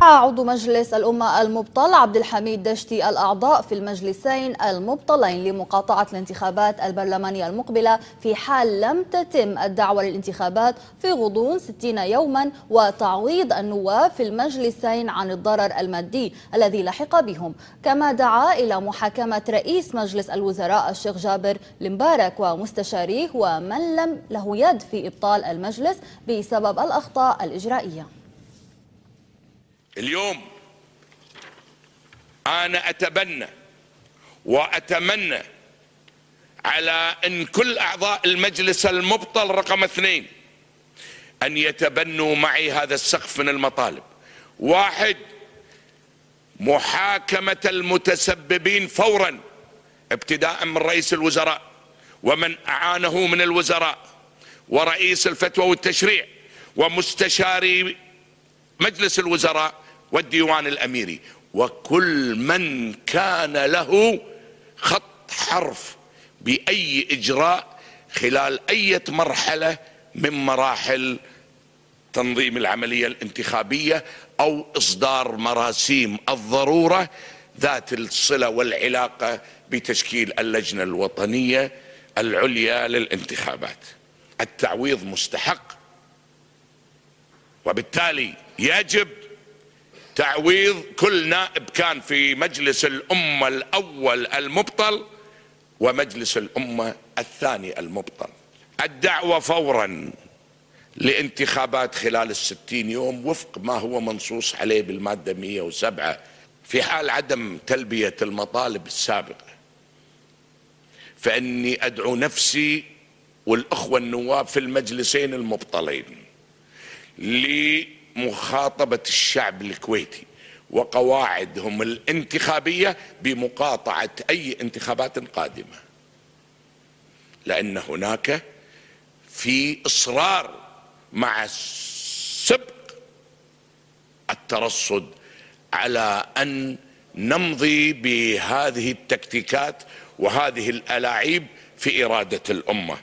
دعا عضو مجلس الأمة المبطل عبد الحميد دشتي الأعضاء في المجلسين المبطلين لمقاطعة الانتخابات البرلمانية المقبلة في حال لم تتم الدعوة للانتخابات في غضون 60 يوما، وتعويض النواب في المجلسين عن الضرر المادي الذي لحق بهم. كما دعا إلى محاكمة رئيس مجلس الوزراء الشيخ جابر المبارك ومستشاريه ومن لم له يد في إبطال المجلس بسبب الأخطاء الإجرائية. اليوم أنا أتبنى وأتمنى على أن كل أعضاء المجلس المبطل رقم 2 أن يتبنوا معي هذا السقف من المطالب. 1، محاكمة المتسببين فورا، ابتداء من رئيس الوزراء ومن أعانه من الوزراء ورئيس الفتوى والتشريع ومستشاري مجلس الوزراء والديوان الأميري، وكل من كان له خط حرف بأي إجراء خلال أي مرحلة من مراحل تنظيم العملية الانتخابية أو إصدار مراسيم الضرورة ذات الصلة والعلاقة بتشكيل اللجنة الوطنية العليا للانتخابات. التعويض مستحق، وبالتالي يجب تعويض كل نائب كان في مجلس الأمة الأول المبطل ومجلس الأمة الثاني المبطل. الدعوة فورا لانتخابات خلال 60 يوم وفق ما هو منصوص عليه بالمادة 107 في حال عدم تلبية المطالب السابقة، فإني أدعو نفسي والأخوة النواب في المجلسين المبطلين لمخاطبة الشعب الكويتي وقواعدهم الانتخابية بمقاطعة أي انتخابات قادمة، لأن هناك في إصرار مع سبق الترصد على أن نمضي بهذه التكتيكات وهذه الألاعيب في إرادة الأمة.